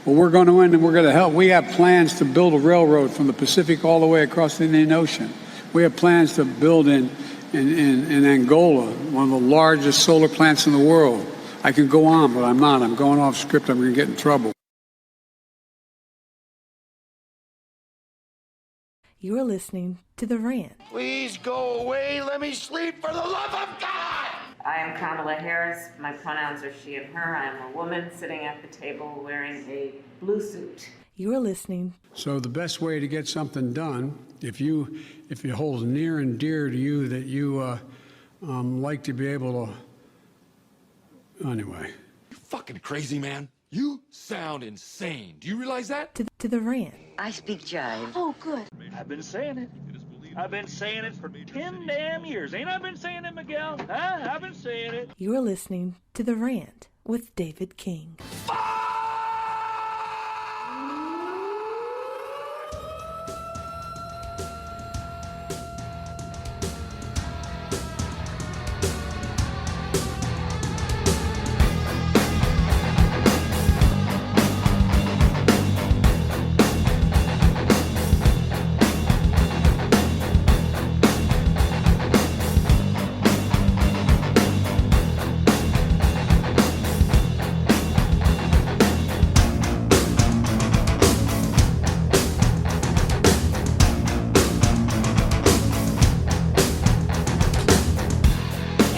Well, we're going to win and we're going to help. We have plans to build a railroad from the Pacific all the way across the Indian Ocean. We have plans to build in Angola, one of the largest solar plants in the world. I can go on, but I'm not. I'm going off script. I'm going to get in trouble. You're listening to The Rant. Please go away. Let me sleep for the love of God. I am Kamala Harris. My pronouns are she and her. I am a woman sitting at the table wearing a blue suit. You're listening. So the best way to get something done, if it holds near and dear to you that you like to be able to, anyway. You fucking crazy, man. You sound insane. Do you realize that? To the Rant. I speak jive. Oh, good. I've been saying it. I've been saying it for 10 damn years. Ain't I been saying it, Miguel? Huh? I've been saying it. You're listening to The Rant with David King.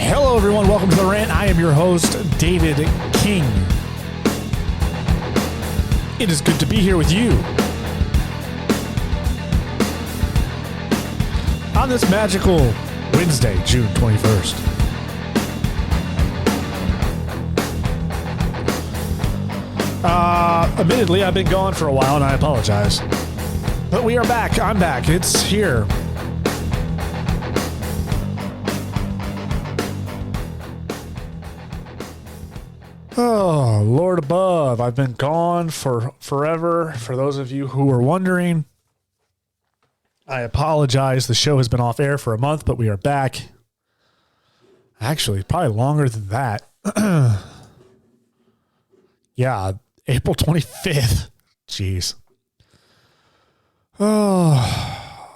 Hello, everyone. Welcome to The Rant. I am your host, David King. It is good to be here with you on this magical Wednesday, June 21st. Admittedly, I've been gone for a while, and I apologize. But we are back. I'm back. It's here. Oh, Lord above. I've been gone for forever. For those of you who are wondering, I apologize. The show has been off air for a month, but we are back. Actually, probably longer than that. Yeah, April 25th. Jeez. Oh,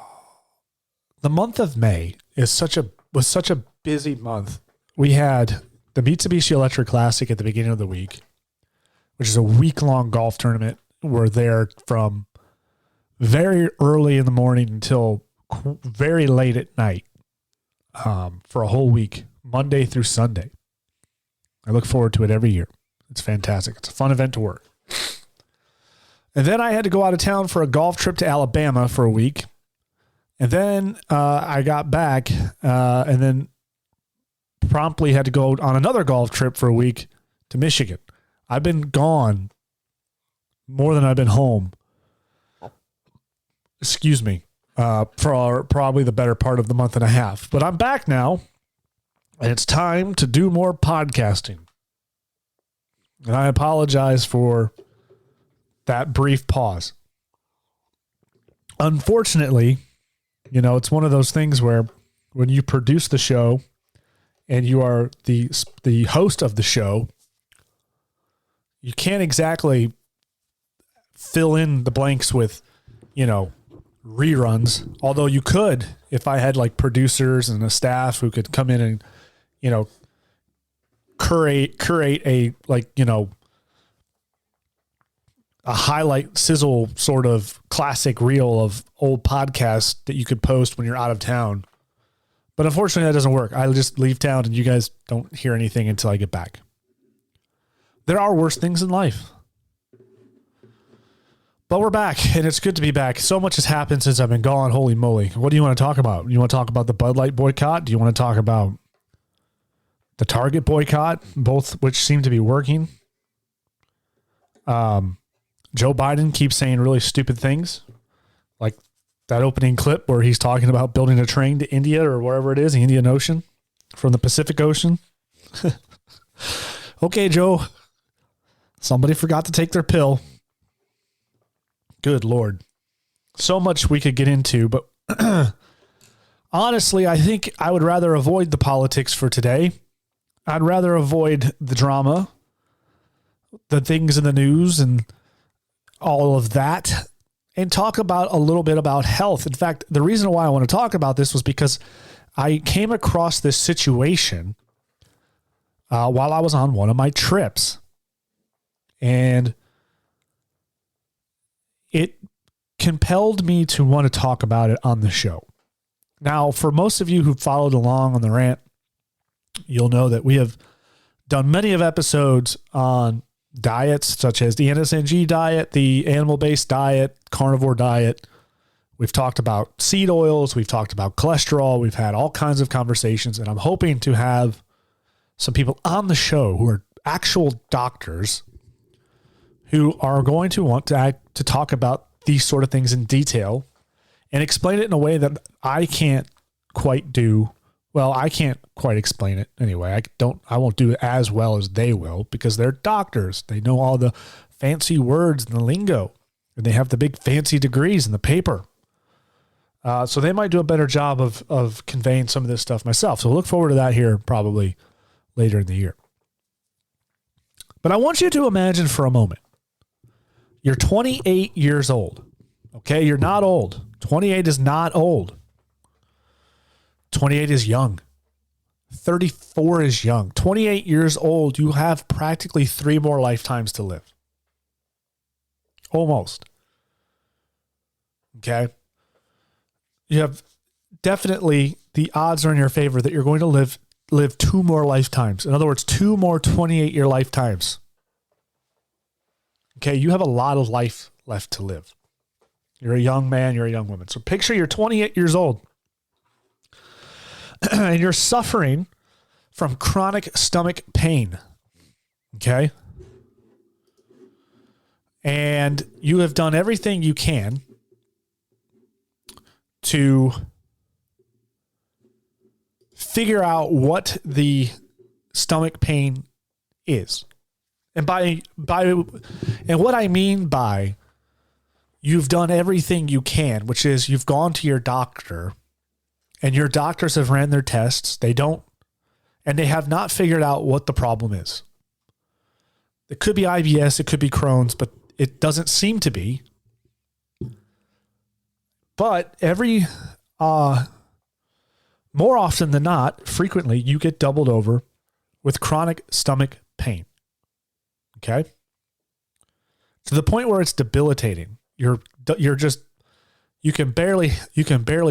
the month of May was such a busy month. We had the Mitsubishi Electric Classic at the beginning of the week, which is a week-long golf tournament. We're there from very early in the morning until very late at night for a whole week, Monday through Sunday. I look forward to it every year. It's fantastic. It's a fun event to work. And then I had to go out of town for a golf trip to Alabama for a week. And then I got back and then promptly had to go on another golf trip for a week to Michigan. I've been gone more than I've been home. Excuse me. For probably the better part of the month and a half. But I'm back now, and it's time to do more podcasting. And I apologize for that brief pause. Unfortunately, it's one of those things where when you produce the show and you are the host of the show, you can't exactly fill in the blanks with, reruns. Although you could, if I had like producers and a staff who could come in and, curate a a highlight sizzle sort of classic reel of old podcasts that you could post when you're out of town. But unfortunately, that doesn't work. I just leave town and you guys don't hear anything until I get back. There are worse things in life. But we're back, and it's good to be back. So much has happened since I've been gone. Holy moly. What do you want to talk about? You want to talk about the Bud Light boycott? Do you want to talk about the Target boycott, both which seem to be working? Joe Biden keeps saying really stupid things, like that opening clip where he's talking about building a train to India or wherever it is, the Indian Ocean, from the Pacific Ocean. Okay, Joe. Somebody forgot to take their pill. Good Lord. So much we could get into, but honestly, I think I would rather avoid the politics for today. I'd rather avoid the drama, the things in the news, and all of that and talk about a little bit about health. In fact, the reason why I want to talk about this was because I came across this situation while I was on one of my trips, and it compelled me to want to talk about it on the show. Now, for most of you who followed along on the rant, you'll know that we have done many of episodes on diets such as the NSNG diet, the animal-based diet, carnivore diet. We've talked about seed oils. We've talked about cholesterol. We've had all kinds of conversations, and I'm hoping to have some people on the show who are actual doctors who are going to want to talk about these sort of things in detail and explain it in a way that I can't quite do. Well, I can't quite explain it anyway. I won't do it as well as they will because they're doctors. They know all the fancy words and the lingo, and they have the big fancy degrees in the paper. So they might do a better job of conveying some of this stuff myself. So look forward to that here probably later in the year. But I want you to imagine for a moment, you're 28 years old. Okay, you're not old. 28 is not old. 28 is young. 34 is young. 28 years old, you have practically 3 more lifetimes to live. Almost. Okay? You have definitely, the odds are in your favor that you're going to live 2 more lifetimes. In other words, 2 more 28-year lifetimes. Okay, you have a lot of life left to live. You're a young man, you're a young woman. So picture you're 28 years old and you're suffering from chronic stomach pain. Okay? And you have done everything you can to figure out what the stomach pain is. And and what I mean by you've done everything you can, which is you've gone to your doctor and your doctors have ran their tests. They have not figured out what the problem is. It could be IBS, it could be Crohn's, but it doesn't seem to be. But more often than not, frequently you get doubled over with chronic stomach pain. Okay? To the point where it's debilitating. You can barely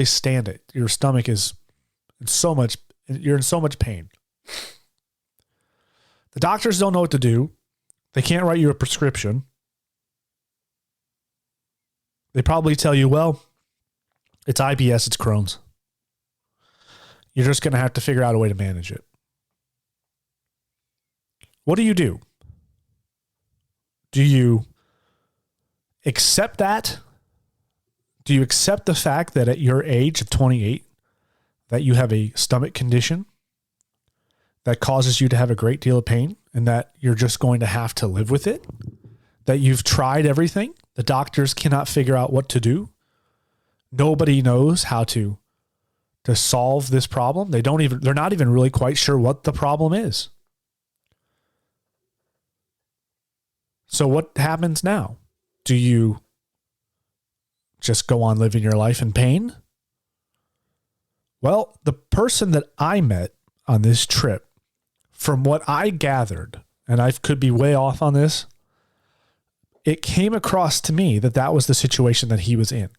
stand it. Your stomach is you're in so much pain. The doctors don't know what to do. They can't write you a prescription. They probably tell you, well, it's IBS, it's Crohn's. You're just going to have to figure out a way to manage it. What do? Do you accept that? Do you accept the fact that at your age of 28, that you have a stomach condition that causes you to have a great deal of pain and that you're just going to have to live with it? That you've tried everything? The doctors cannot figure out what to do? Nobody knows how to solve this problem. They're not even really quite sure what the problem is. So what happens now? Do you just go on living your life in pain? Well, the person that I met on this trip, from what I gathered, and I could be way off on this, it came across to me that was the situation that he was in.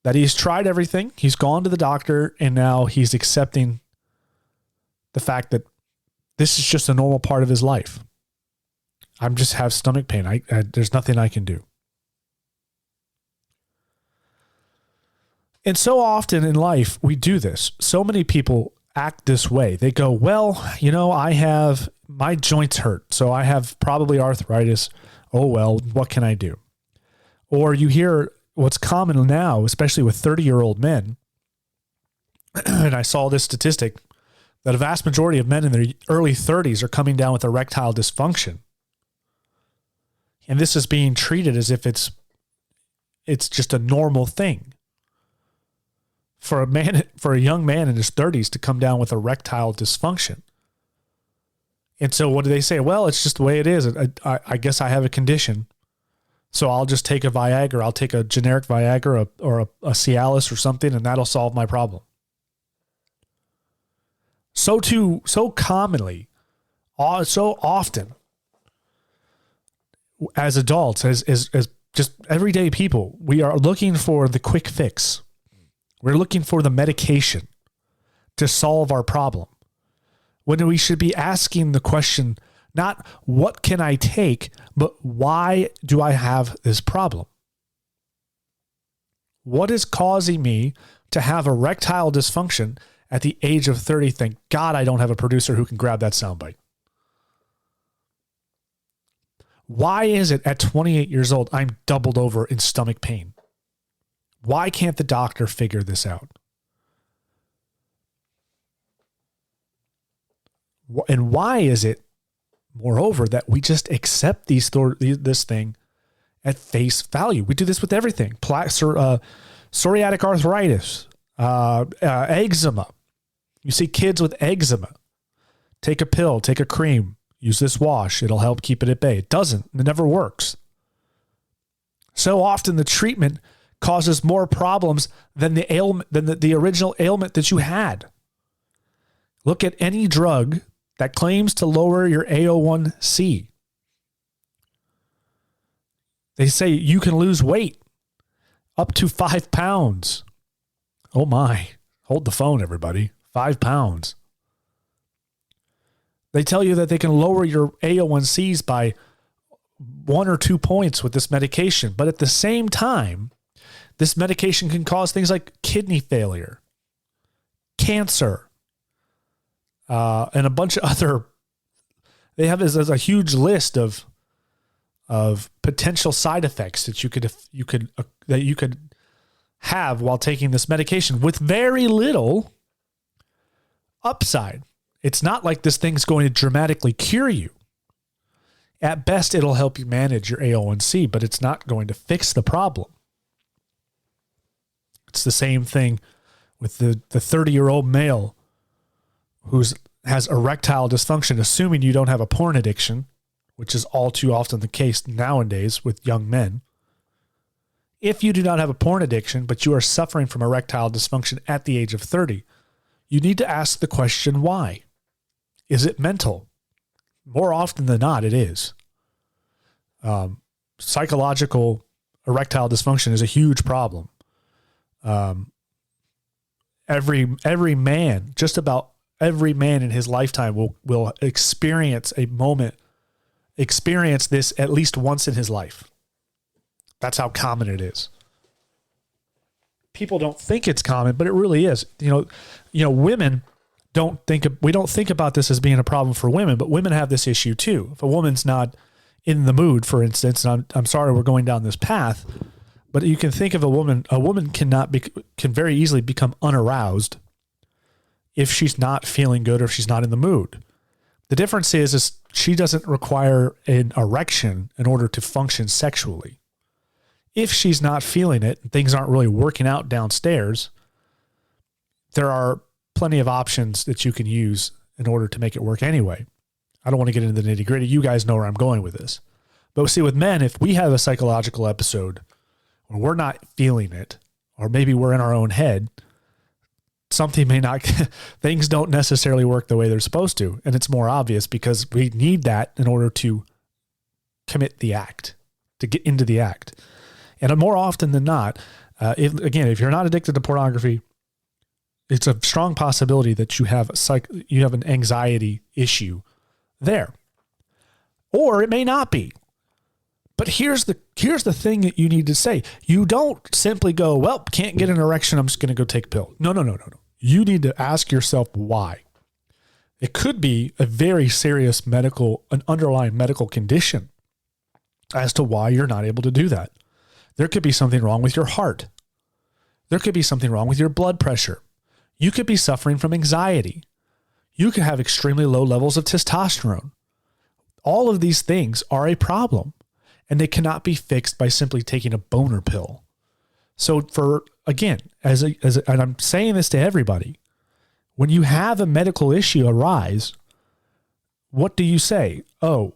That he's tried everything, he's gone to the doctor, and now he's accepting the fact that this is just a normal part of his life. I just have stomach pain. There's nothing I can do. And so often in life, we do this. So many people act this way. They go, well, my joints hurt, so I have probably arthritis. Oh, well, what can I do? Or you hear what's common now, especially with 30-year-old men, and I saw this statistic, that a vast majority of men in their early 30s are coming down with erectile dysfunction. And this is being treated as if it's just a normal thing. For a young man in his 30s to come down with erectile dysfunction. And so what do they say? Well, it's just the way it is. I guess I have a condition. So I'll just take a Viagra. I'll take a generic Viagra or a Cialis or something, and that'll solve my problem. So commonly, so often, as adults, as just everyday people, we are looking for the quick fix. We're looking for the medication to solve our problem, when we should be asking the question, not what can I take, but why do I have this problem? What is causing me to have erectile dysfunction at the age of 30? Thank God I don't have a producer who can grab that soundbite. Why is it at 28 years old I'm doubled over in stomach pain? Why can't the doctor figure this out? And why is it, moreover, that we just accept this thing at face value? We do this with everything. Psoriatic arthritis, eczema. You see kids with eczema. Take a pill, take a cream, use this wash. It'll help keep it at bay. It doesn't. It never works. So often the treatment causes more problems than the ailment, than the original ailment that you had. Look at any drug that claims to lower your AO1C. They say you can lose weight up to 5 pounds. Oh my. Hold the phone, everybody. 5 pounds. They tell you that they can lower your AO1Cs by 1 or 2 points with this medication. But at the same time, this medication can cause things like kidney failure, cancer, and a bunch of other. They have as a huge list of potential side effects that you could have while taking this medication with very little upside. It's not like this thing's going to dramatically cure you. At best, it'll help you manage your AO1C, but it's not going to fix the problem. It's the same thing with the 30-year-old male who has erectile dysfunction, assuming you don't have a porn addiction, which is all too often the case nowadays with young men. If you do not have a porn addiction, but you are suffering from erectile dysfunction at the age of 30, you need to ask the question, why? Is it mental? More often than not, it is. Psychological erectile dysfunction is a huge problem. Every man, just about every man in his lifetime will experience this at least once in his life. That's how common it is. People don't think it's common, but it really is. Women we don't think about this as being a problem for women, but women have this issue too. If a woman's not in the mood, for instance, and I'm sorry we're going down this path, but you can think of a woman can very easily become unaroused if she's not feeling good or if she's not in the mood. The difference is she doesn't require an erection in order to function sexually. If she's not feeling it, things aren't really working out downstairs, there are plenty of options that you can use in order to make it work anyway. I don't want to get into the nitty gritty. You guys know where I'm going with this. But see, with men, if we have a psychological episode where we're not feeling it, or maybe we're in our own head, things don't necessarily work the way they're supposed to. And it's more obvious because we need that in order to commit the act, to get into the act. And more often than not, if you're not addicted to pornography, it's a strong possibility that you have an anxiety issue there. Or it may not be. But here's the thing that you need to say. You don't simply go, well, can't get an erection, I'm just going to go take a pill. No. You need to ask yourself why. It could be a very serious an underlying medical condition as to why you're not able to do that. There could be something wrong with your heart. There could be something wrong with your blood pressure. You could be suffering from anxiety. You could have extremely low levels of testosterone. All of these things are a problem, and they cannot be fixed by simply taking a boner pill. So and I'm saying this to everybody, when you have a medical issue arise, what do you say? Oh,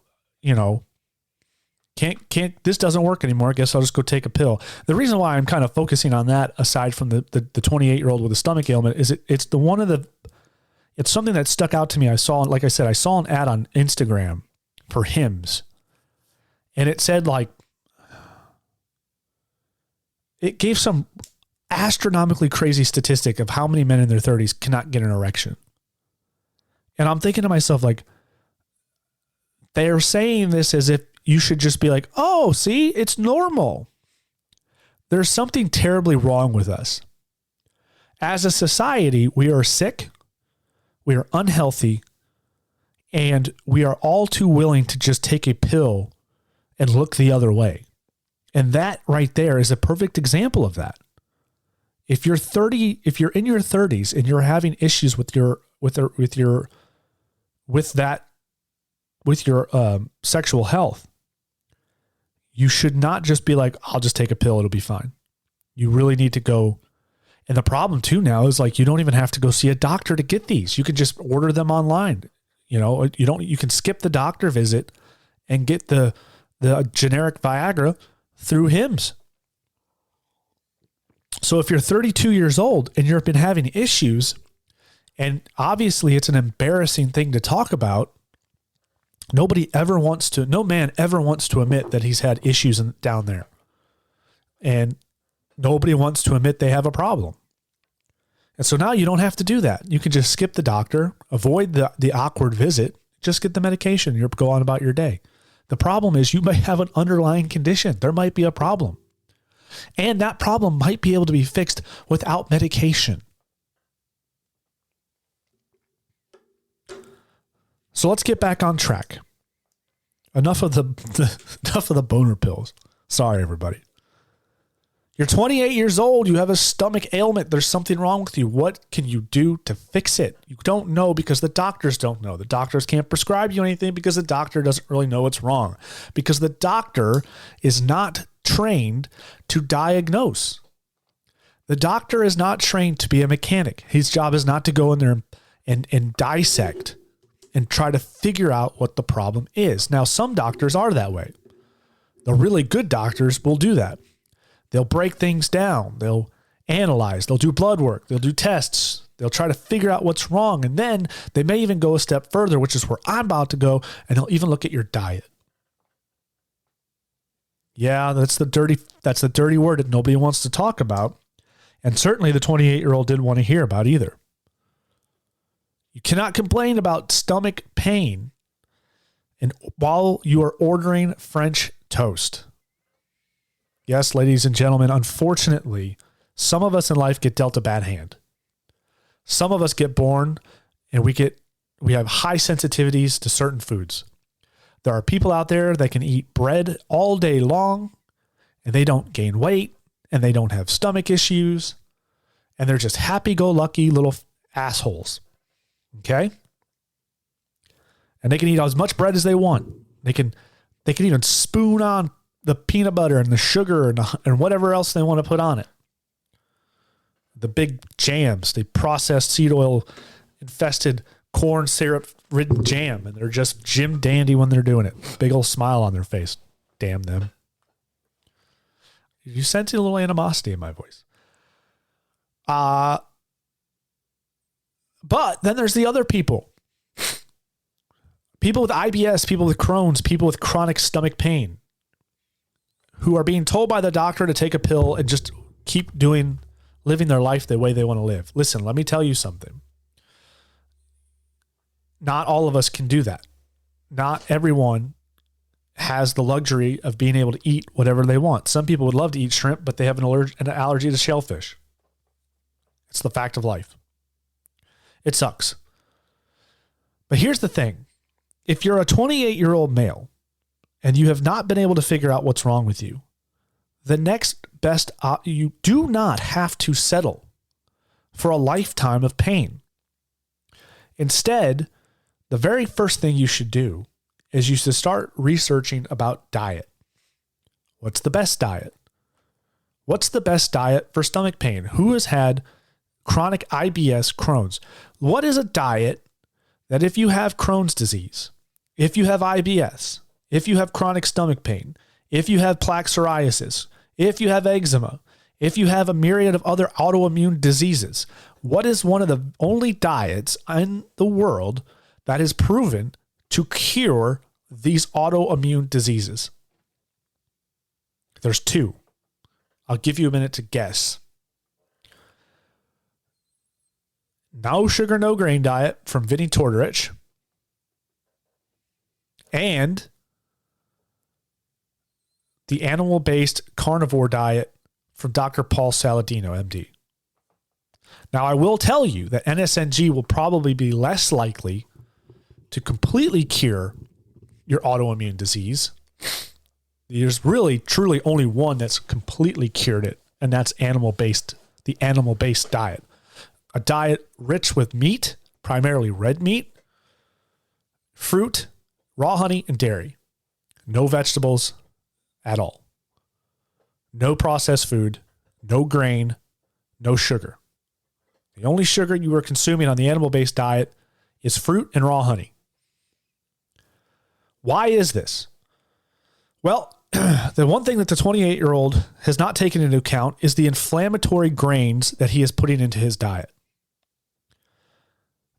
This doesn't work anymore. I guess I'll just go take a pill. The reason why I'm kind of focusing on that, aside from the 28-year-old with a stomach ailment, is it's something that stuck out to me. I saw an ad on Instagram for Hims, and it said it gave some astronomically crazy statistic of how many men in their 30s cannot get an erection. And I'm thinking to myself, they're saying this as if you should just be like, oh, see, it's normal. There's something terribly wrong with us. As a society, we are sick, we are unhealthy, and we are all too willing to just take a pill and look the other way. And that right there is a perfect example of that. If you're in your 30s and you're having issues with your sexual health, you should not just be like, I'll just take a pill, it'll be fine. You really need to go. And the problem too now is you don't even have to go see a doctor to get these. You can just order them online. You can skip the doctor visit and get the generic Viagra through Hims. So if you're 32 years old and you've been having issues, and obviously it's an embarrassing thing to talk about, no man ever wants to admit that he's had issues down there. And nobody wants to admit they have a problem. And so now you don't have to do that. You can just skip the doctor, avoid the awkward visit, just get the medication, and go on about your day. The problem is you might have an underlying condition. There might be a problem. And that problem might be able to be fixed without medication. So let's get back on track. Enough of the boner pills. Sorry, everybody. You're 28 years old. You have a stomach ailment. There's something wrong with you. What can you do to fix it? You don't know because the doctors don't know. The doctors can't prescribe you anything because the doctor doesn't really know what's wrong. Because the doctor is not trained to diagnose. The doctor is not trained to be a mechanic. His job is not to go in there and dissect and try to figure out what the problem is. Now, some doctors are that way. The really good doctors will do that. They'll break things down. They'll analyze. They'll do blood work. They'll do tests. They'll try to figure out what's wrong. And then they may even go a step further, which is where I'm about to go, and they'll even look at your diet. Yeah, that's the dirty word that nobody wants to talk about. And certainly the 28-year-old didn't want to hear about either. You cannot complain about stomach pain while you are ordering French toast. Yes, ladies and gentlemen, unfortunately, some of us in life get dealt a bad hand. Some of us get born and we have high sensitivities to certain foods. There are people out there that can eat bread all day long and they don't gain weight and they don't have stomach issues and they're just happy-go-lucky little assholes. Okay? And they can eat as much bread as they want. They can even spoon on the peanut butter and the sugar and whatever else they want to put on it. The big jams, the processed seed oil infested corn syrup ridden jam, and they're just Jim Dandy when they're doing it. Big old smile on their face. Damn them. You sense a little animosity in my voice. But then there's the other people. People with IBS, people with Crohn's, people with chronic stomach pain who are being told by the doctor to take a pill and just keep living their life the way they want to live. Listen, let me tell you something. Not all of us can do that. Not everyone has the luxury of being able to eat whatever they want. Some people would love to eat shrimp, but they have an allergy to shellfish. It's the fact of life. It sucks. But here's the thing. If you're a 28-year-old male and you have not been able to figure out what's wrong with you, the next best, you do not have to settle for a lifetime of pain. Instead, the very first thing you should do is you should start researching about diet. What's the best diet? What's the best diet for stomach pain? Who has had chronic IBS, Crohn's? What is a diet that if you have Crohn's disease, if you have IBS, if you have chronic stomach pain, if you have plaque psoriasis, if you have eczema, if you have a myriad of other autoimmune diseases, what is one of the only diets in the world that is proven to cure these autoimmune diseases? There's two. I'll give you a minute to guess. No sugar, no grain diet from Vinnie Tortorich, and the animal-based carnivore diet from Dr. Paul Saladino, MD. Now, I will tell you that NSNG will probably be less likely to completely cure your autoimmune disease. There's really, truly only one that's completely cured it, and that's the animal-based diet. A diet rich with meat, primarily red meat, fruit, raw honey, and dairy. No vegetables at all. No processed food, no grain, no sugar. The only sugar you are consuming on the animal-based diet is fruit and raw honey. Why is this? Well, the one thing that the 28-year-old has not taken into account is the inflammatory grains that he is putting into his diet.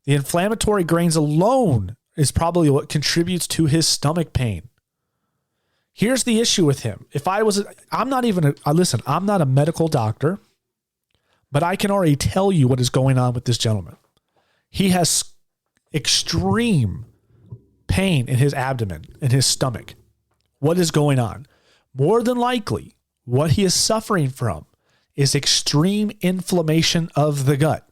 The inflammatory grains alone is probably what contributes to his stomach pain. Here's the issue with him. I'm not a medical doctor, but I can already tell you what is going on with this gentleman. He has extreme pain in his abdomen, in his stomach. What is going on? More than likely, what he is suffering from is extreme inflammation of the gut.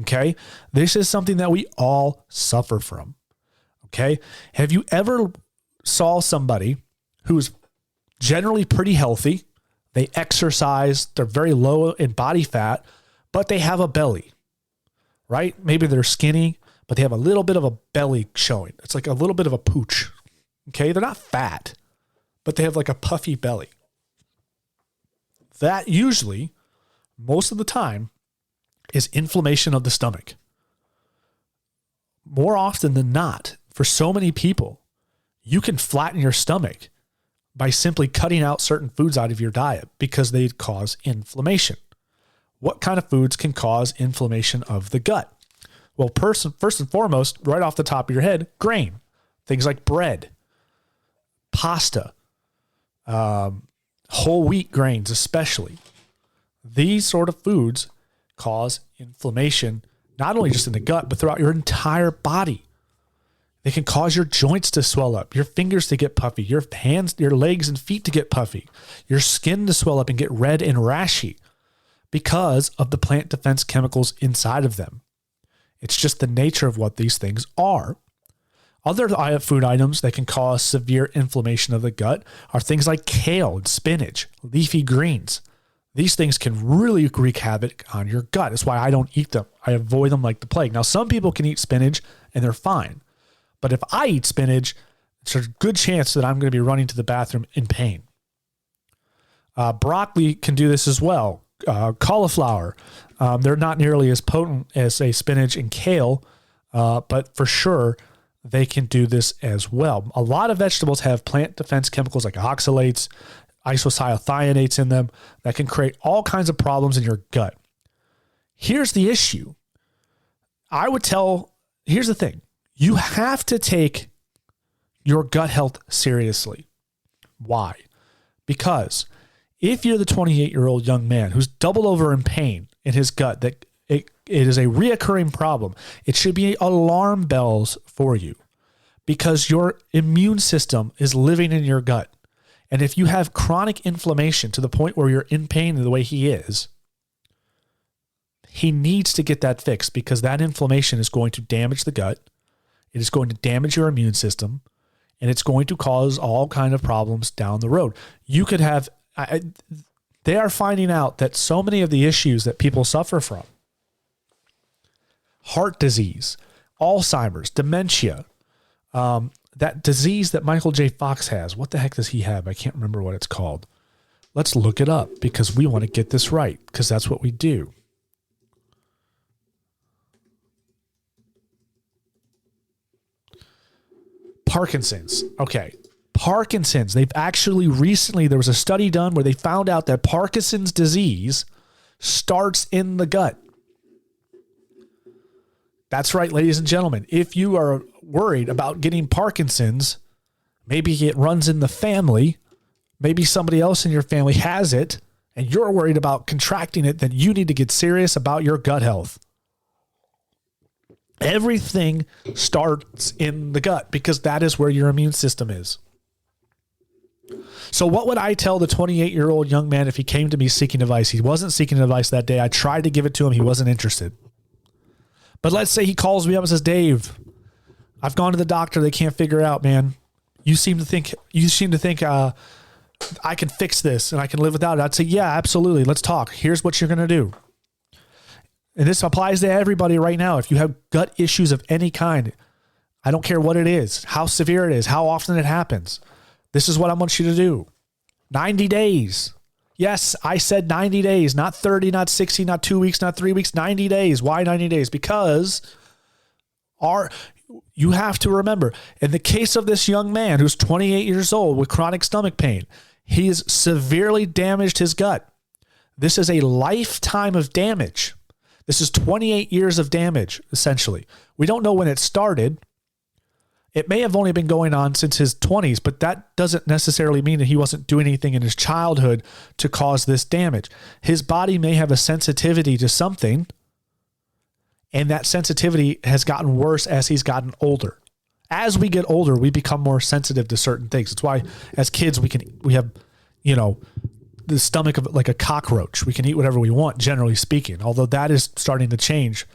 Okay? This is something that we all suffer from. Okay? Have you ever saw somebody who's generally pretty healthy? They exercise, they're very low in body fat, but they have a belly, right? Maybe they're skinny, but they have a little bit of a belly showing. It's like a little bit of a pooch. Okay? They're not fat, but they have like a puffy belly. That usually, most of the time, is inflammation of the stomach. More often than not, for so many people, you can flatten your stomach by simply cutting out certain foods out of your diet because they cause inflammation. What kind of foods can cause inflammation of the gut? Well, first and foremost, right off the top of your head, grain. Things like bread, pasta, whole wheat grains especially. These sort of foods cause inflammation, not only just in the gut, but throughout your entire body. They can cause your joints to swell up, your fingers to get puffy, your hands, your legs and feet to get puffy, your skin to swell up and get red and rashy because of the plant defense chemicals inside of them. It's just the nature of what these things are. Other food items that can cause severe inflammation of the gut are things like kale and spinach, leafy greens. These things can really wreak havoc on your gut. That's why I don't eat them. I avoid them like the plague. Now, some people can eat spinach and they're fine. But if I eat spinach, there's a good chance that I'm going to be running to the bathroom in pain. Broccoli can do this as well. Cauliflower, they're not nearly as potent as a spinach and kale, but for sure they can do this as well. A lot of vegetables have plant defense chemicals like oxalates, isocyanates in them that can create all kinds of problems in your gut. Here's the issue. Here's the thing. You have to take your gut health seriously. Why? Because if you're the 28-year-old young man who's doubled over in pain in his gut, that it is a reoccurring problem, it should be alarm bells for you because your immune system is living in your gut. And if you have chronic inflammation to the point where you're in pain the way he is, he needs to get that fixed because that inflammation is going to damage the gut. It is going to damage your immune system, and it's going to cause all kinds of problems down the road. You could have, they are finding out that so many of the issues that people suffer from, heart disease, Alzheimer's, dementia, that disease that Michael J. Fox has, what the heck does he have? I can't remember what it's called. Let's look it up because we want to get this right because that's what we do. Parkinson's. Okay. Parkinson's. They've actually recently, there was a study done where they found out that Parkinson's disease starts in the gut. That's right, ladies and gentlemen. If you are worried about getting Parkinson's, maybe it runs in the family, maybe somebody else in your family has it, and you're worried about contracting it, then you need to get serious about your gut health. Everything starts in the gut because that is where your immune system is. So what would I tell the 28-year-old young man if he came to me seeking advice? He wasn't seeking advice that day. I tried to give it to him. He wasn't interested. But let's say he calls me up and says, Dave, I've gone to the doctor. They can't figure it out, man. You seem to think I can fix this and I can live without it. I'd say, yeah, absolutely. Let's talk. Here's what you're going to do. And this applies to everybody right now. If you have gut issues of any kind, I don't care what it is, how severe it is, how often it happens. This is what I want you to do. 90 days. Yes, I said 90 days, not 30, not 60, not 2 weeks, not 3 weeks, 90 days. Why 90 days? Because you have to remember, in the case of this young man who's 28 years old with chronic stomach pain, he has severely damaged his gut. This is a lifetime of damage. This is 28 years of damage, essentially. We don't know when it started. It may have only been going on since his 20s, but that doesn't necessarily mean that he wasn't doing anything in his childhood to cause this damage. His body may have a sensitivity to something, and that sensitivity has gotten worse as he's gotten older. As we get older, we become more sensitive to certain things. It's why as kids we have, the stomach of like a cockroach. We can eat whatever we want, generally speaking. Although that is starting to change.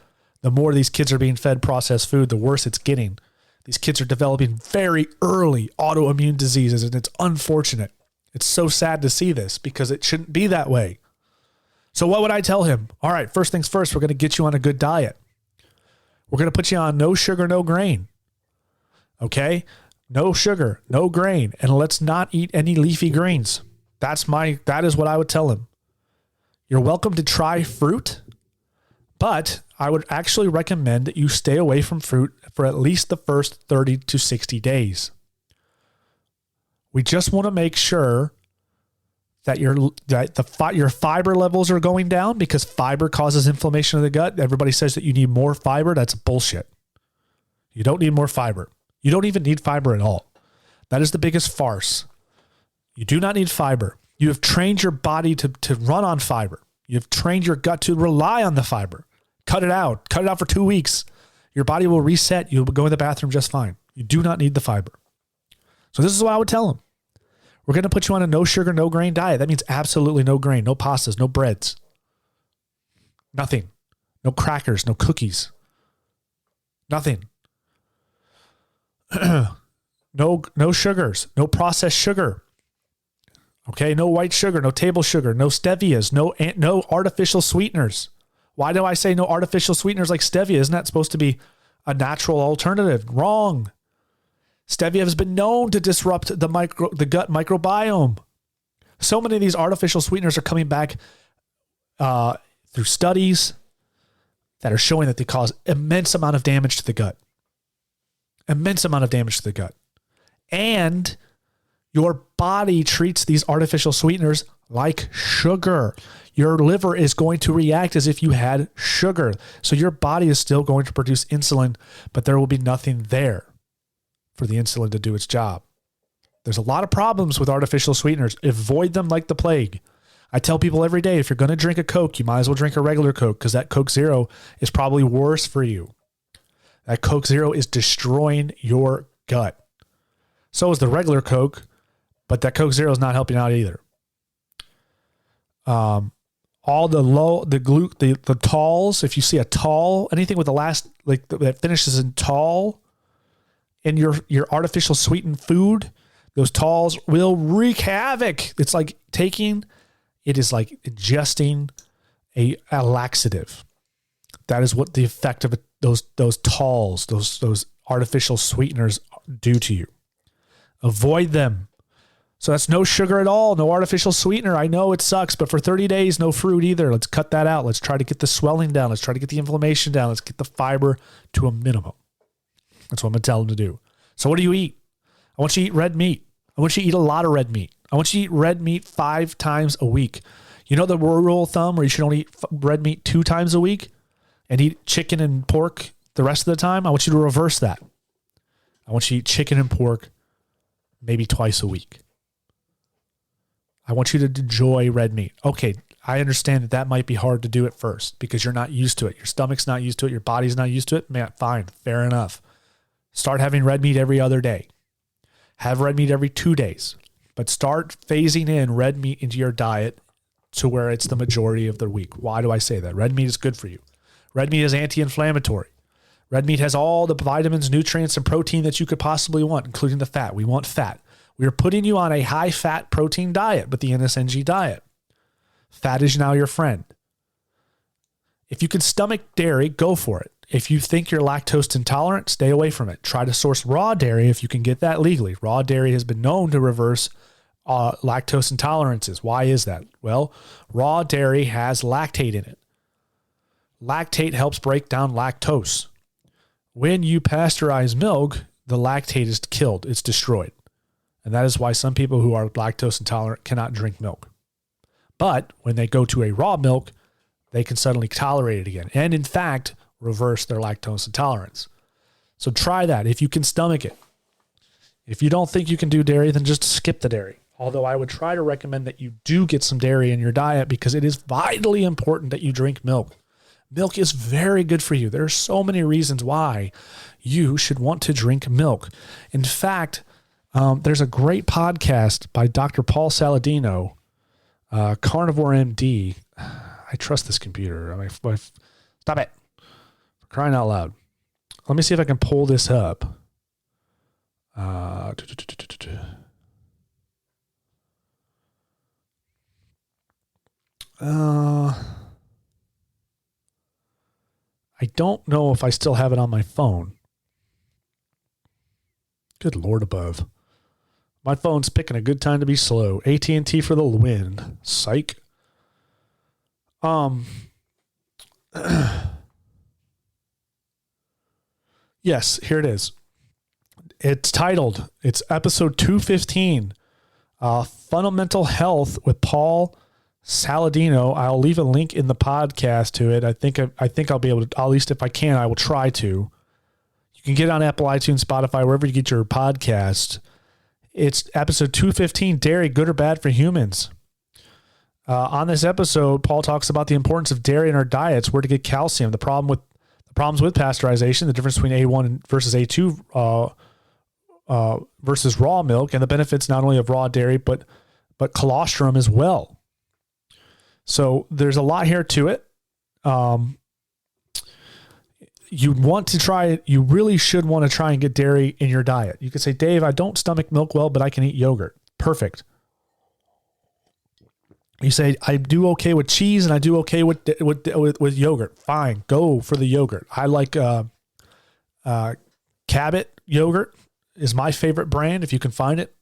The more these kids are being fed processed food, the worse it's getting. These kids are developing very early autoimmune diseases, and it's unfortunate. It's so sad to see this because it shouldn't be that way. So what would I tell him? All right, first things first, we're going to get you on a good diet. We're going to put you on no sugar, no grain. Okay? No sugar, no grain, and let's not eat any leafy greens. That is what I would tell him. You're welcome to try fruit, but I would actually recommend that you stay away from fruit for at least the first 30 to 60 days. We just want to make sure that your fiber levels are going down because fiber causes inflammation of the gut. Everybody says that you need more fiber. That's bullshit. You don't need more fiber. You don't even need fiber at all. That is the biggest farce. You do not need fiber. You have trained your body to run on fiber. You have trained your gut to rely on the fiber. Cut it out. Cut it out for 2 weeks. Your body will reset. You'll go in the bathroom just fine. You do not need the fiber. So this is what I would tell him. We're going to put you on a no sugar, no grain diet. That means absolutely no grain, no pastas, no breads. Nothing. No crackers, no cookies. Nothing. No sugars, no processed sugar. Okay, no white sugar, no table sugar, no stevias, no artificial sweeteners. Why do I say no artificial sweeteners like stevia? Isn't that supposed to be a natural alternative? Wrong. Stevia has been known to disrupt the gut microbiome. So many of these artificial sweeteners are coming back through studies that are showing that they cause immense amount of damage to the gut. Immense amount of damage to the gut. And your body treats these artificial sweeteners like sugar. Your liver is going to react as if you had sugar. So your body is still going to produce insulin, but there will be nothing there for the insulin to do its job. There's a lot of problems with artificial sweeteners. Avoid them like the plague. I tell people every day, if you're going to drink a Coke, you might as well drink a regular Coke because that Coke Zero is probably worse for you. That Coke Zero is destroying your gut. So is the regular Coke, but that Coke Zero is not helping out either. All the talls, if you see a tall, anything with the last, like that finishes in tall in your artificial sweetened food, those talls will wreak havoc. It's like ingesting a laxative. That is what the effect of those talls, those artificial sweeteners do to you. Avoid them. So that's no sugar at all, no artificial sweetener. I know it sucks, but for 30 days, no fruit either. Let's cut that out. Let's try to get the swelling down. Let's try to get the inflammation down. Let's get the fiber to a minimum. That's what I'm going to tell them to do. So what do you eat? I want you to eat red meat. I want you to eat a lot of red meat. I want you to eat red meat 5 times a week. You know the rule of thumb where you should only eat red meat 2 times a week and eat chicken and pork the rest of the time? I want you to reverse that. I want you to eat chicken and pork maybe twice a week. I want you to enjoy red meat. Okay, I understand that might be hard to do at first because you're not used to it. Your stomach's not used to it. Your body's not used to it. Man, fine, fair enough. Start having red meat every other day. Have red meat every 2 days. But start phasing in red meat into your diet to where it's the majority of the week. Why do I say that? Red meat is good for you. Red meat is anti-inflammatory. Red meat has all the vitamins, nutrients, and protein that you could possibly want, including the fat. We want fat. We are putting you on a high-fat protein diet with the NSNG diet. Fat is now your friend. If you can stomach dairy, go for it. If you think you're lactose intolerant, stay away from it. Try to source raw dairy if you can get that legally. Raw dairy has been known to reverse lactose intolerances. Why is that? Well, raw dairy has lactate in it. Lactate helps break down lactose. When you pasteurize milk, the lactate is killed. It's destroyed. And that is why some people who are lactose intolerant cannot drink milk. But when they go to a raw milk, they can suddenly tolerate it again. And in fact, reverse their lactose intolerance. So try that if you can stomach it. If you don't think you can do dairy, then just skip the dairy. Although I would try to recommend that you do get some dairy in your diet because it is vitally important that you drink milk. Milk is very good for you. There are so many reasons why you should want to drink milk. In fact, there's a great podcast by Dr. Paul Saladino, Carnivore MD. I trust this computer. Stop it. For crying out loud. Let me see if I can pull this up. I don't know if I still have it on my phone. Good Lord above. My phone's picking a good time to be slow. AT&T for the win. Psych. Yes, here it is. It's titled, it's episode 215, Fundamental Health with Paul Saladino. I'll leave a link in the podcast to it. I think I'll be able to, at least if I can, I will try to. You can get it on Apple, iTunes, Spotify, wherever you get your podcast. It's episode 215, Dairy, Good or Bad for Humans. On this episode, Paul talks about the importance of dairy in our diets, where to get calcium, the problems with pasteurization, the difference between A1 versus A2 versus raw milk, and the benefits not only of raw dairy, but colostrum as well. So there's a lot here to it. You really should want to try and get dairy in your diet. You could say, Dave, I don't stomach milk well, but I can eat yogurt. Perfect. You say, I do okay with cheese and I do okay with yogurt. Fine. Go for the yogurt. I like Cabot yogurt is my favorite brand if you can find it.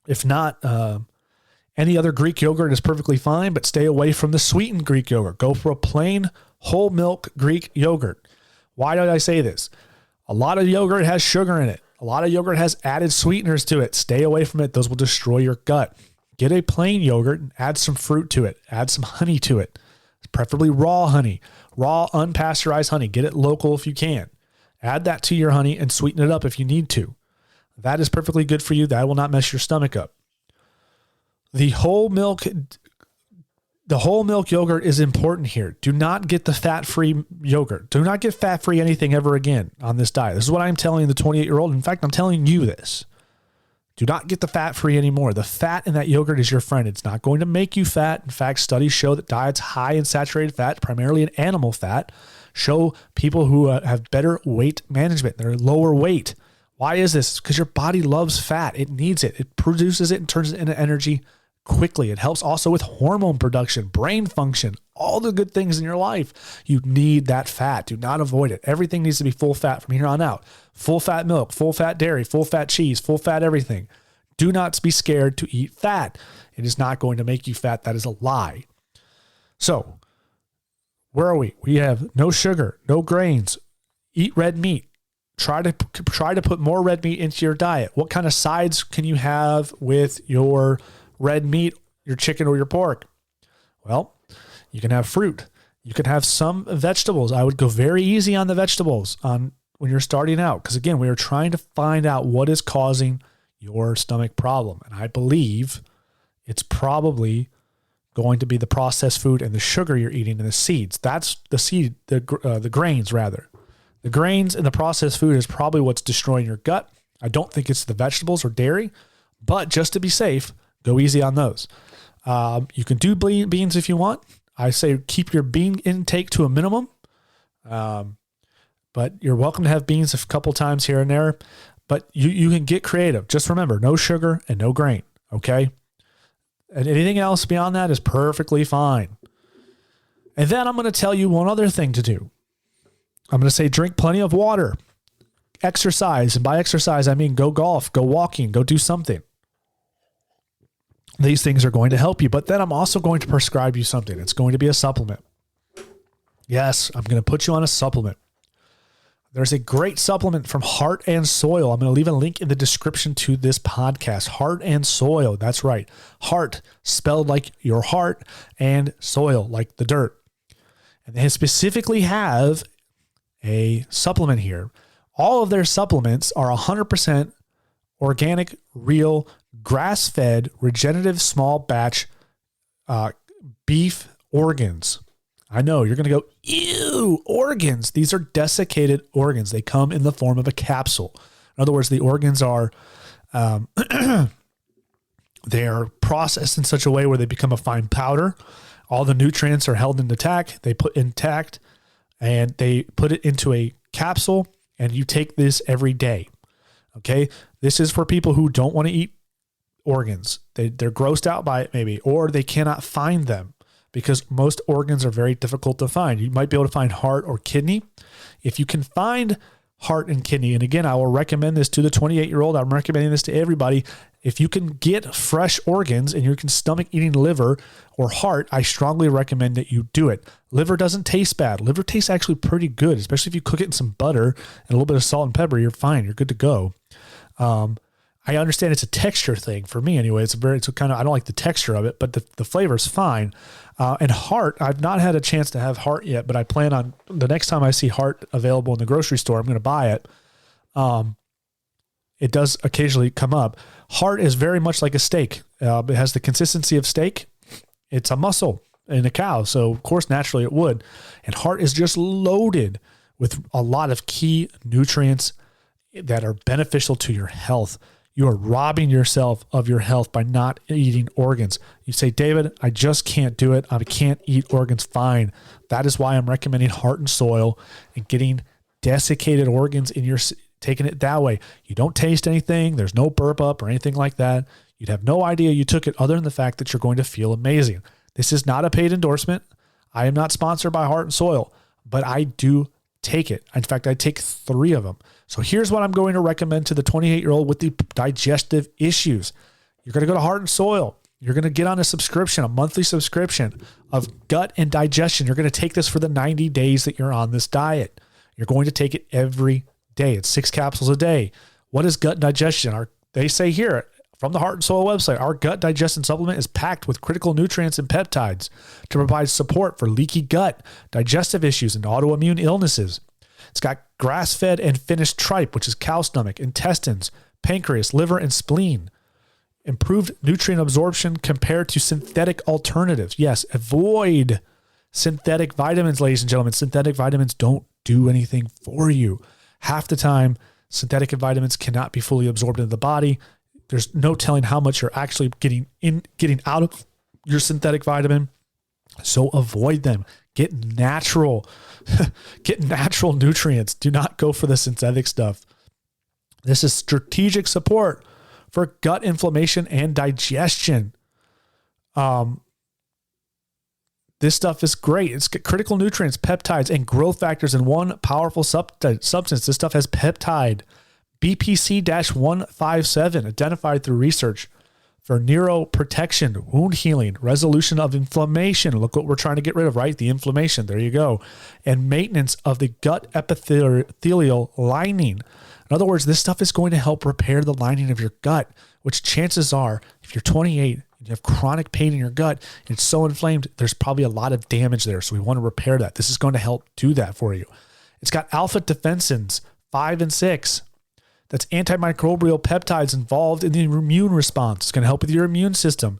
If not, any other Greek yogurt is perfectly fine, but stay away from the sweetened Greek yogurt. Go for a plain whole milk Greek yogurt. Why did I say this? A lot of yogurt has sugar in it. A lot of yogurt has added sweeteners to it. Stay away from it. Those will destroy your gut. Get a plain yogurt and add some fruit to it. Add some honey to it. Preferably raw honey. Raw, unpasteurized honey. Get it local if you can. Add that to your honey and sweeten it up if you need to. That is perfectly good for you. That will not mess your stomach up. The whole milk yogurt is important here. Do not get the fat-free yogurt. Do not get fat-free anything ever again on this diet. This is what I'm telling the 28-year-old. In fact, I'm telling you this. Do not get the fat-free anymore. The fat in that yogurt is your friend. It's not going to make you fat. In fact, studies show that diets high in saturated fat, primarily in animal fat, show people who have better weight management. They're lower weight. Why is this? Because your body loves fat. It needs it. It produces it and turns it into energy quickly. It helps also with hormone production, brain function, all the good things in your life. You need that fat. Do not avoid it. Everything needs to be full fat from here on out. Full fat milk, full fat dairy, full fat cheese, full fat everything. Do not be scared to eat fat. It is not going to make you fat. That is a lie. So, where are we? We have no sugar, no grains. Eat red meat. Try to put more red meat into your diet. What kind of sides can you have with your red meat, your chicken or your pork? Well, you can have fruit. You can have some vegetables. I would go very easy on the vegetables when you're starting out. Because again, we are trying to find out what is causing your stomach problem. And I believe it's probably going to be the processed food and the sugar you're eating and the seeds. That's the grains rather. The grains and the processed food is probably what's destroying your gut. I don't think it's the vegetables or dairy, but just to be safe, go easy on those. You can do beans if you want. I say keep your bean intake to a minimum, but you're welcome to have beans a couple times here and there. But you can get creative. Just remember, no sugar and no grain, okay? And anything else beyond that is perfectly fine. And then I'm going to tell you one other thing to do. I'm going to say drink plenty of water, exercise. And by exercise, I mean go golf, go walking, go do something. These things are going to help you. But then I'm also going to prescribe you something. It's going to be a supplement. Yes, I'm going to put you on a supplement. There's a great supplement from Heart and Soil. I'm going to leave a link in the description to this podcast. Heart and Soil. That's right. Heart spelled like your heart and soil like the dirt. And they specifically have a supplement here. All of their supplements are 100% organic, real, grass-fed, regenerative, small batch beef organs. I know you're going to go, ew, organs. These are desiccated organs. They come in the form of a capsule. In other words, the organs are, they are processed in such a way where they become a fine powder. All the nutrients are held intact. They put intact and they put it into a capsule and you take this every day. Okay. This is for people who don't want to eat organs. They're grossed out by it maybe, or they cannot find them because most organs are very difficult to find. You might be able to find heart or kidney. If you can find heart and kidney, and again, I will recommend this to the 28-year-old. I'm recommending this to everybody. If you can get fresh organs and you can stomach eating liver or heart, I strongly recommend that you do it. Liver doesn't taste bad. Liver tastes actually pretty good, especially if you cook it in some butter and a little bit of salt and pepper. You're fine. You're good to go. I understand it's a texture thing for me anyway. It's kind of, I don't like the texture of it, but the flavor is fine. And heart, I've not had a chance to have heart yet, but I plan on the next time I see heart available in the grocery store, I'm going to buy it. It does occasionally come up. Heart is very much like a steak. It has the consistency of steak. It's a muscle in a cow. So of course, naturally it would. And heart is just loaded with a lot of key nutrients that are beneficial to your health. You are robbing yourself of your health by not eating organs. You say, David, I just can't do it. I can't eat organs. Fine. That is why I'm recommending Heart and Soil and getting desiccated organs in your, taking it that way. You don't taste anything. There's no burp up or anything like that. You'd have no idea you took it other than the fact that you're going to feel amazing. This is not a paid endorsement. I am not sponsored by Heart and Soil, but I do take it. In fact, I take 3 of them. So here's what I'm going to recommend to the 28-year-old with the digestive issues. You're going to go to Heart and Soil. You're going to get on a subscription, a monthly subscription of gut and digestion. You're going to take this for the 90 days that you're on this diet. You're going to take it every day. It's 6 capsules a day. What is gut digestion? They say here from the Heart and Soil website, our gut digestion supplement is packed with critical nutrients and peptides to provide support for leaky gut, digestive issues, and autoimmune illnesses. It's got grass-fed and finished tripe, which is cow stomach, intestines, pancreas, liver, and spleen. Improved nutrient absorption compared to synthetic alternatives. Yes, avoid synthetic vitamins, ladies and gentlemen. Synthetic vitamins don't do anything for you. Half the time, synthetic vitamins cannot be fully absorbed into the body. There's no telling how much you're actually getting out of your synthetic vitamin. So avoid them. Get natural nutrients. Do not go for the synthetic stuff. This is strategic support for gut inflammation and digestion. This stuff is great. It's got critical nutrients, peptides, and growth factors in one powerful substance. This stuff has peptide BPC-157 identified through research for neuroprotection, wound healing, resolution of inflammation. Look what we're trying to get rid of, right? The inflammation. There you go. And maintenance of the gut epithelial lining. In other words, this stuff is going to help repair the lining of your gut, which chances are, if you're 28 and you have chronic pain in your gut and it's so inflamed, there's probably a lot of damage there. So we want to repair that. This is going to help do that for you. It's got alpha defensins 5 and 6. That's antimicrobial peptides involved in the immune response. It's going to help with your immune system.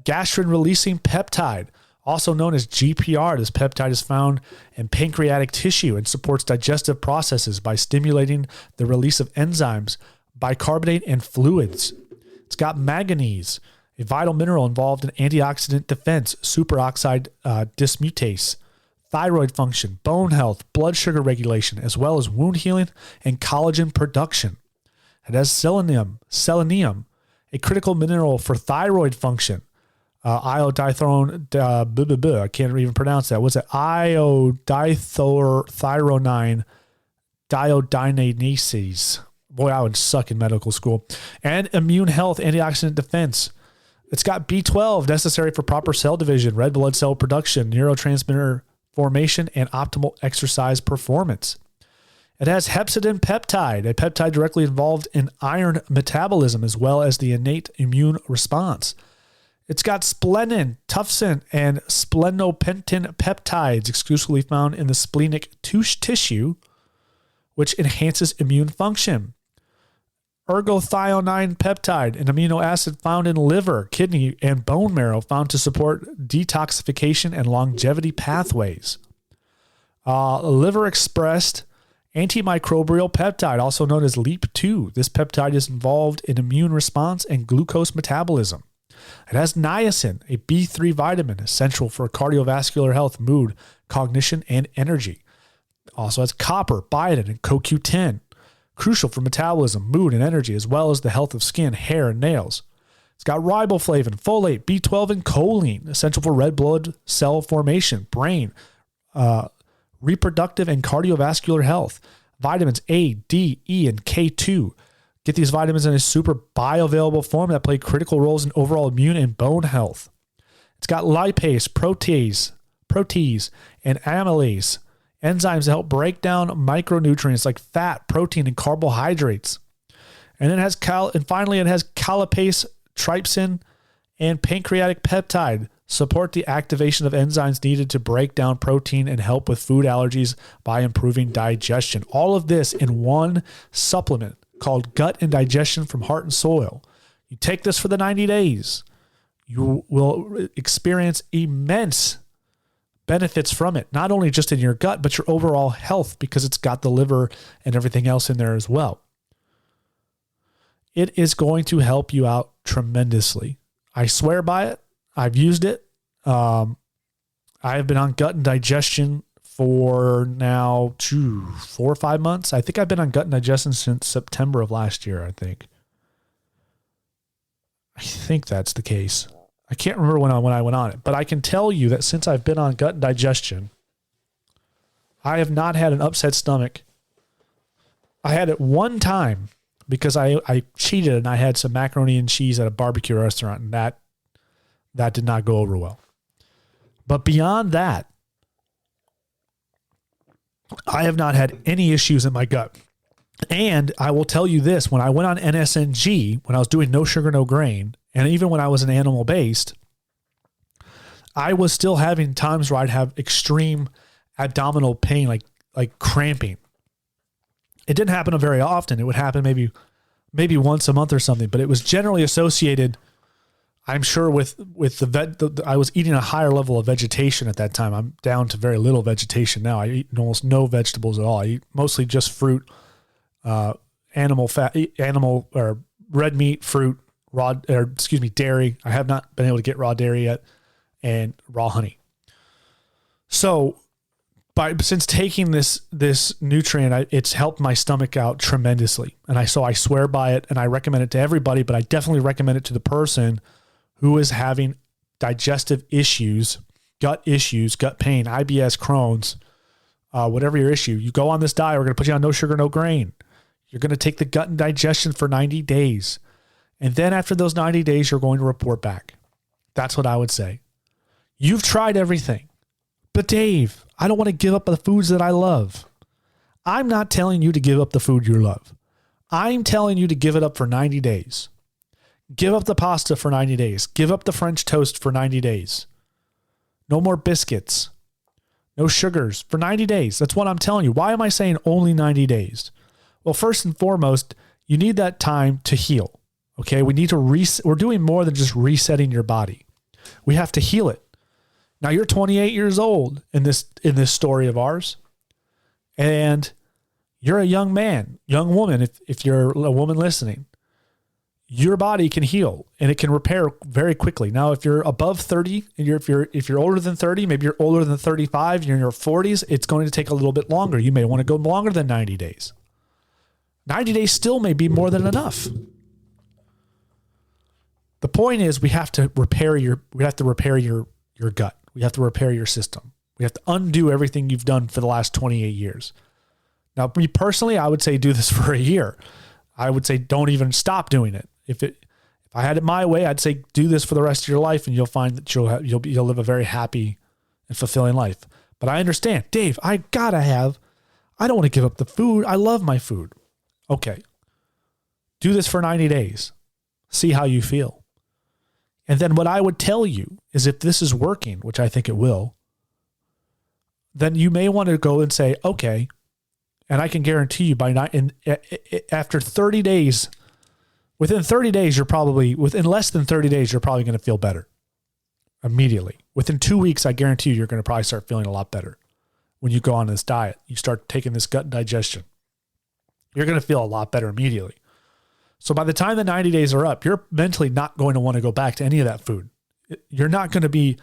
Gastrin-releasing peptide, also known as GPR. This peptide is found in pancreatic tissue and supports digestive processes by stimulating the release of enzymes, bicarbonate, and fluids. It's got manganese, a vital mineral involved in antioxidant defense, superoxide dismutase, thyroid function, bone health, blood sugar regulation, as well as wound healing and collagen production. It has selenium, a critical mineral for thyroid function. Iodithyronine, I can't even pronounce that. What's it? Iodithyronine diodeinases. Boy, I would suck in medical school. And immune health, antioxidant defense. It's got B12, necessary for proper cell division, red blood cell production, neurotransmitter formation, and optimal exercise performance. It has hepcidin peptide, a peptide directly involved in iron metabolism as well as the innate immune response. It's got splenin, tufsin, and splenopentin peptides exclusively found in the splenic tissue, which enhances immune function. Ergothioneine peptide, an amino acid found in liver, kidney, and bone marrow, found to support detoxification and longevity pathways. Liver-expressed antimicrobial peptide, also known as LEAP2. This peptide is involved in immune response and glucose metabolism. It has niacin, a B3 vitamin, essential for cardiovascular health, mood, cognition, and energy. Also has copper, biotin, and CoQ10, crucial for metabolism, mood, and energy, as well as the health of skin, hair, and nails. It's got riboflavin, folate, B12, and choline, essential for red blood cell formation, brain, reproductive and cardiovascular health. Vitamins A, D, E, and K2. Get these vitamins in a super bioavailable form that play critical roles in overall immune and bone health. It's got lipase, protease, and amylase, enzymes that help break down micronutrients like fat, protein, and carbohydrates. And it has finally it has calipase, trypsin, and pancreatic peptide, support the activation of enzymes needed to break down protein and help with food allergies by improving digestion. All of this in one supplement called Gut and Digestion from Heart and Soil. You take this for the 90 days. You will experience immense benefits from it, not only just in your gut, but your overall health, because it's got the liver and everything else in there as well. It is going to help you out tremendously. I swear by it. I've used it. I have been on gut and digestion for now 4 or 5 months. I think I've been on gut and digestion since September of last year, I think that's the case. I can't remember when I went on it, but I can tell you that since I've been on gut and digestion, I have not had an upset stomach. I had it one time because I cheated and I had some macaroni and cheese at a barbecue restaurant, and that did not go over well. But beyond that, I have not had any issues in my gut. And I will tell you this, when I went on NSNG, when I was doing no sugar, no grain, and even when I was an animal based, I was still having times where I'd have extreme abdominal pain, like cramping. It didn't happen very often. It would happen maybe once a month or something, but it was generally associated, I'm sure, with I was eating a higher level of vegetation at that time. I'm down to very little vegetation now. I eat almost no vegetables at all. I eat mostly just fruit, animal or red meat, fruit, dairy. I have not been able to get raw dairy yet, and raw honey. So, since taking this nutrient, it's helped my stomach out tremendously, and I swear by it, and I recommend it to everybody. But I definitely recommend it to the person who is having digestive issues, gut pain, IBS, Crohn's, whatever your issue. You go on this diet. We're going to put you on no sugar, no grain. You're going to take the gut and digestion for 90 days. And then after those 90 days, you're going to report back. That's what I would say. You've tried everything. But Dave, I don't want to give up the foods that I love. I'm not telling you to give up the food you love. I'm telling you to give it up for 90 days. Give up the pasta for 90 days. Give up the French toast for 90 days. No more biscuits. No sugars for 90 days. That's what I'm telling you. Why am I saying only 90 days? Well, first and foremost, you need that time to heal. Okay, we need to we're doing more than just resetting your body. We have to heal it. Now you're 28 years old in this story of ours, and you're a young man, young woman. If you're a woman listening, your body can heal and it can repair very quickly. Now, if you're above 30 and if you're older than 30, maybe you're older than 35, you're in your 40s, it's going to take a little bit longer. You may want to go longer than 90 days. 90 days still may be more than enough. The point is we have to repair your gut. We have to repair your system. We have to undo everything you've done for the last 28 years. Now, me personally, I would say do this for a year. I would say don't even stop doing it. If I had it my way, I'd say do this for the rest of your life, and you'll find that you'll live a very happy and fulfilling life. But I understand, Dave. I don't want to give up the food. I love my food. Okay, do this for 90 days. See how you feel. And then what I would tell you is if this is working, which I think it will, then you may want to go and say, okay, and I can guarantee you after 30 days, within 30 days, within less than 30 days, you're probably going to feel better immediately. Within 2 weeks, I guarantee you're going to probably start feeling a lot better when you go on this diet. You start taking this gut digestion. You're going to feel a lot better immediately. So by the time the 90 days are up, you're mentally not going to want to go back to any of that food. You're not going to be,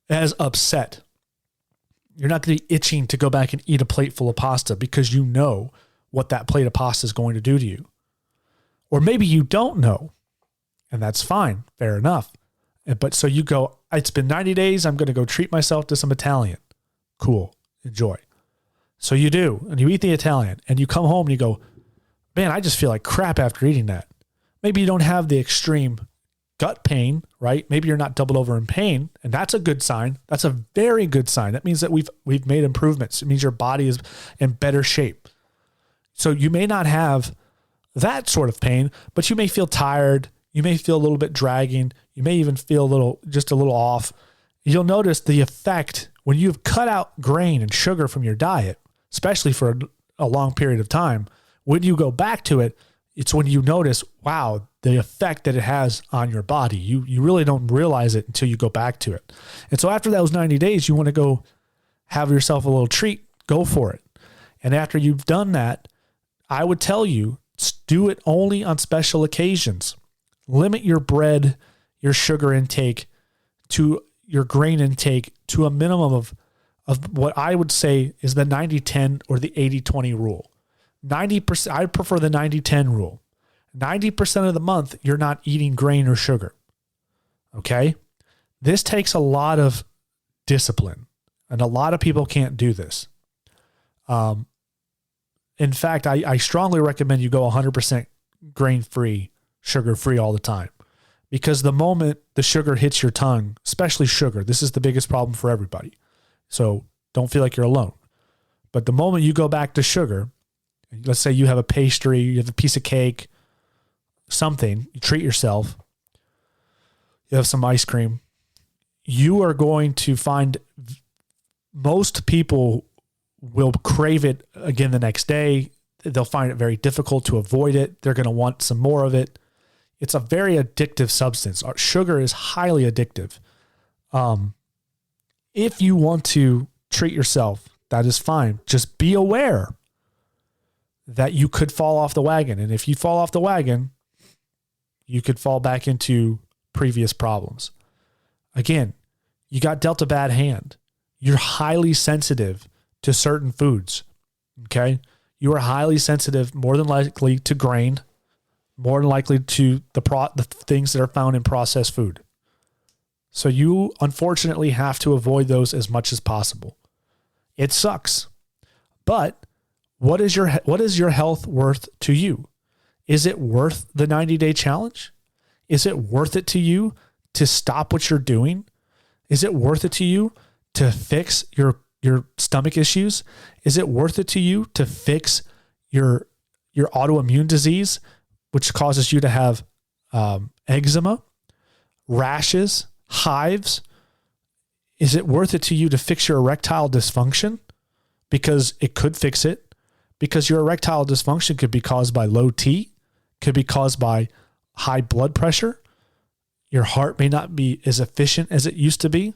as upset. You're not going to be itching to go back and eat a plate full of pasta because you know what that plate of pasta is going to do to you. Or maybe you don't know, and that's fine. Fair enough. But so you go, it's been 90 days. I'm going to go treat myself to some Italian. Cool. Enjoy. So you do, and you eat the Italian, and you come home and you go, man, I just feel like crap after eating that. Maybe you don't have the extreme gut pain, right? Maybe you're not doubled over in pain, and that's a good sign. That's a very good sign. That means that we've made improvements. It means your body is in better shape. So you may not have that sort of pain, but you may feel tired. You may feel a little bit dragging. You may even feel just a little off. You'll notice the effect when you've cut out grain and sugar from your diet, especially for a long period of time. When you go back to it, it's when you notice, wow, the effect that it has on your body. You really don't realize it until you go back to it. And so after those 90 days, you want to go have yourself a little treat, go for it. And after you've done that, I would tell you, do it only on special occasions. Limit your bread, your sugar intake, to your grain intake to a minimum of what I would say is the 90-10 or the 80-20 rule. 90%, I prefer the 90-10 rule. 90% of the month, you're not eating grain or sugar. Okay? This takes a lot of discipline, and a lot of people can't do this. In fact, I strongly recommend you go 100% grain-free, sugar-free all the time. Because the moment the sugar hits your tongue, especially sugar, this is the biggest problem for everybody. So don't feel like you're alone. But the moment you go back to sugar, let's say you have a pastry, you have a piece of cake, something, you treat yourself, you have some ice cream, you are going to find most people will crave it again the next day. They'll find it very difficult to avoid it. They're going to want some more of it. It's a very addictive substance. Sugar is highly addictive. If you want to treat yourself, that is fine. Just be aware that you could fall off the wagon. And if you fall off the wagon, you could fall back into previous problems. Again, you got dealt a bad hand. You're highly sensitive to certain foods. Okay? You are highly sensitive, more than likely to grain, more than likely to the things that are found in processed food. So you unfortunately have to avoid those as much as possible. It sucks. But what is your health worth to you? Is it worth the 90-day challenge? Is it worth it to you to stop what you're doing? Is it worth it to you to fix your stomach issues? Is it worth it to you to fix your autoimmune disease, which causes you to have eczema, rashes, hives? Is it worth it to you to fix your erectile dysfunction? Because it could fix it. Because your erectile dysfunction could be caused by low T, could be caused by high blood pressure. Your heart may not be as efficient as it used to be.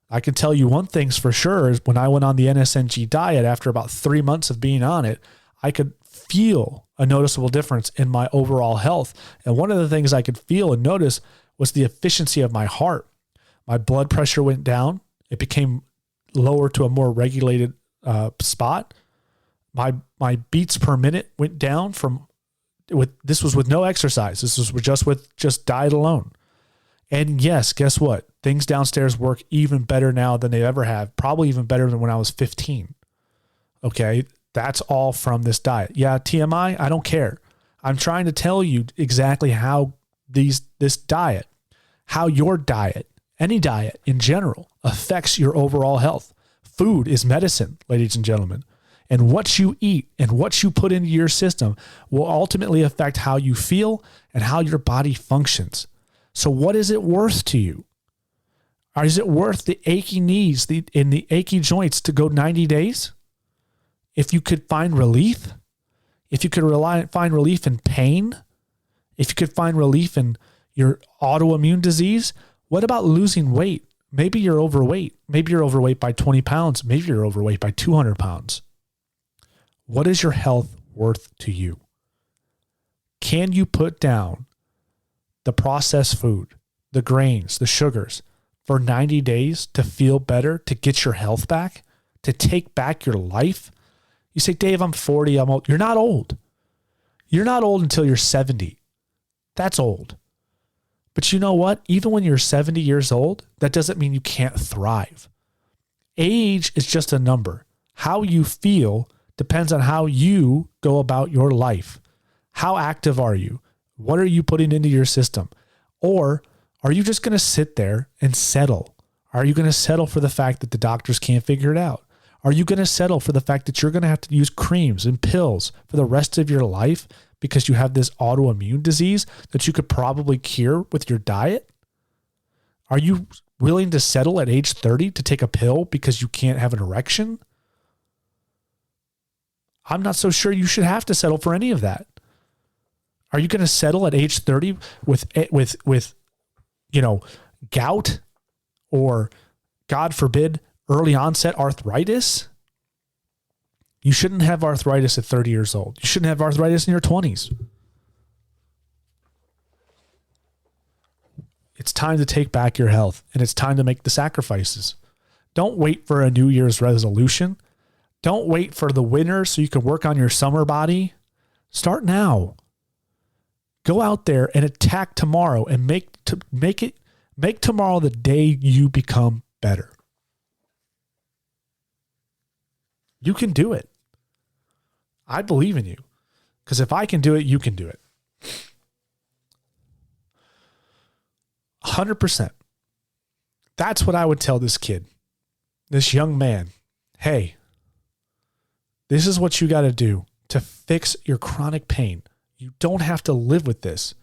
I can tell you one thing's for sure is when I went on the NSNG diet, after about 3 months of being on it, I could feel a noticeable difference in my overall health. And one of the things I could feel and notice was the efficiency of my heart. My blood pressure went down. It became lower to a more regulated spot. My beats per minute went down this was with no exercise. This was just diet alone. And yes, guess what? Things downstairs work even better now than they ever have. Probably even better than when I was 15. Okay. That's all from this diet. Yeah. TMI. I don't care. I'm trying to tell you exactly how this diet, how your diet, any diet in general affects your overall health. Food is medicine, ladies and gentlemen. And what you eat and what you put into your system will ultimately affect how you feel and how your body functions. So what is it worth to you? Or is it worth the achy knees and the achy joints to go 90 days? If you could find relief, if you could find relief in pain, if you could find relief in your autoimmune disease, what about losing weight? Maybe you're overweight. Maybe you're overweight by 20 pounds. Maybe you're overweight by 200 pounds. What is your health worth to you? Can you put down the processed food, the grains, the sugars for 90 days to feel better, to get your health back, to take back your life? You say, Dave, I'm 40, I'm old. You're not old. You're not old until you're 70. That's old. But you know what? Even when you're 70 years old, that doesn't mean you can't thrive. Age is just a number. How you feel depends on how you go about your life. How active are you? What are you putting into your system? Or are you just going to sit there and settle? Are you going to settle for the fact that the doctors can't figure it out? Are you going to settle for the fact that you're going to have to use creams and pills for the rest of your life because you have this autoimmune disease that you could probably cure with your diet? Are you willing to settle at age 30 to take a pill because you can't have an erection? I'm not so sure you should have to settle for any of that. Are you going to settle at age 30 with gout or, God forbid, early onset arthritis? You shouldn't have arthritis at 30 years old. You shouldn't have arthritis in your 20s. It's time to take back your health, and it's time to make the sacrifices. Don't wait for a New Year's resolution. Don't wait for the winter so you can work on your summer body. Start now. Go out there and attack tomorrow and make tomorrow the day you become better. You can do it. I believe in you. Because if I can do it, you can do it. 100%. That's what I would tell this kid, this young man. Hey, this is what you got to do to fix your chronic pain. You don't have to live with this.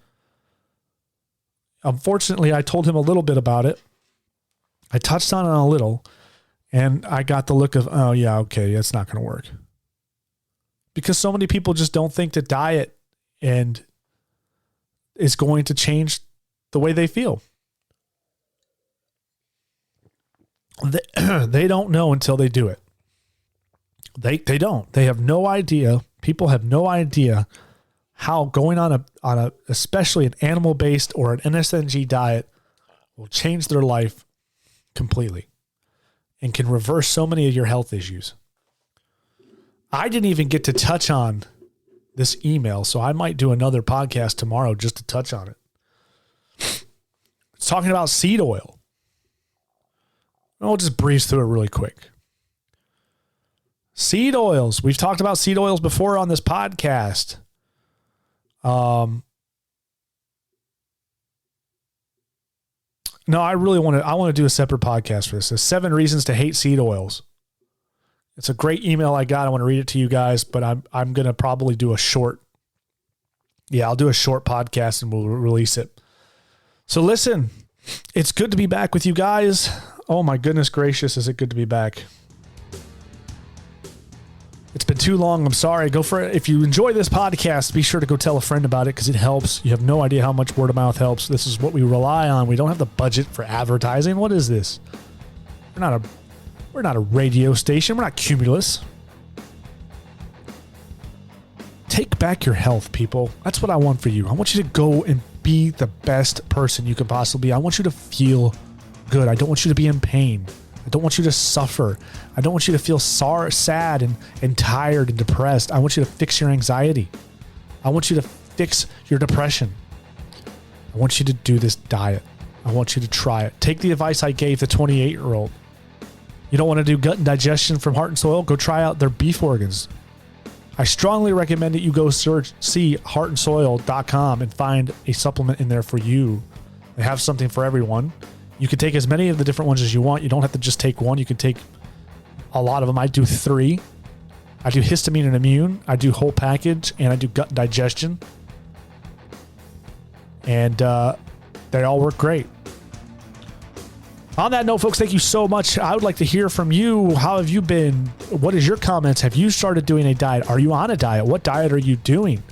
Unfortunately, I told him a little bit about it. I touched on it a little, and I got the look of, oh yeah, okay, that's not going to work. Because so many people just don't think that diet and is going to change the way they feel. They don't know until they do it. They don't. They have no idea. People have no idea how going on a especially an animal-based or an NSNG diet will change their life completely and can reverse so many of your health issues. I didn't even get to touch on this email, so I might do another podcast tomorrow just to touch on it. It's talking about seed oil. I'll just breeze through it really quick. Seed oils. We've talked about seed oils before on this podcast. No, I want to do a separate podcast for this. There's 7 reasons to hate seed oils. It's a great email I got. I want to read it to you guys, but I'm going to probably do a short. Yeah, I'll do a short podcast and we'll release it. So listen, it's good to be back with you guys. Oh my goodness gracious, is it good to be back? It's been too long. I'm sorry. Go for it. If you enjoy this podcast, be sure to go tell a friend about it because it helps. You have no idea how much word of mouth helps. This is what we rely on. We don't have the budget for advertising. What is this? We're not a radio station. We're not Cumulus. Take back your health, people. That's what I want for you. I want you to go and be the best person you can possibly be. I want you to feel good. I don't want you to be in pain. I don't want you to suffer. I don't want you to feel sad and tired and depressed. I want you to fix your anxiety. I want you to fix your depression. I want you to do this diet. I want you to try it. Take the advice I gave the 28-year-old. You don't want to do gut and digestion from Heart and Soil? Go try out their beef organs. I strongly recommend that you go see heartandsoil.com and find a supplement in there for you. They have something for everyone. You can take as many of the different ones as you want. You don't have to just take one. You can take a lot of them. I do 3. I do histamine and immune. I do whole package, and I do gut digestion. And they all work great. On that note, folks, thank you so much. I would like to hear from you. How have you been? What is your comments? Have you started doing a diet? Are you on a diet? What diet are you doing?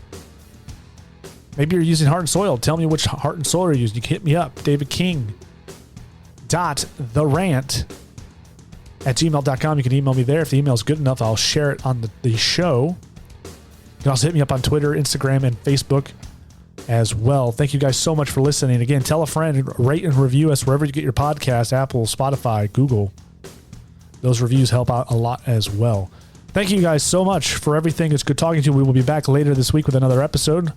Maybe you're using Heart and Soil. Tell me which Heart and Soil you're using. You can hit me up, davidking.therant@gmail.com. You can email me there. If the email is good enough, I'll share it on the show. You can also hit me up on Twitter, Instagram, and Facebook as well. Thank you guys so much for listening. Again, tell a friend, rate and review us wherever you get your podcast, Apple, Spotify, Google. Those reviews help out a lot as well. Thank you guys so much for everything. It's good talking to you. We will be back later this week with another episode.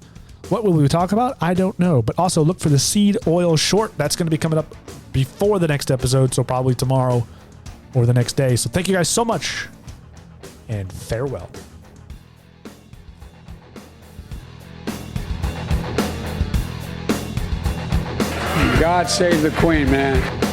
What will we talk about? I don't know. But also look for the seed oil short. That's going to be coming up before the next episode, so probably tomorrow or the next day. So thank you guys so much, and farewell. God save the Queen, man.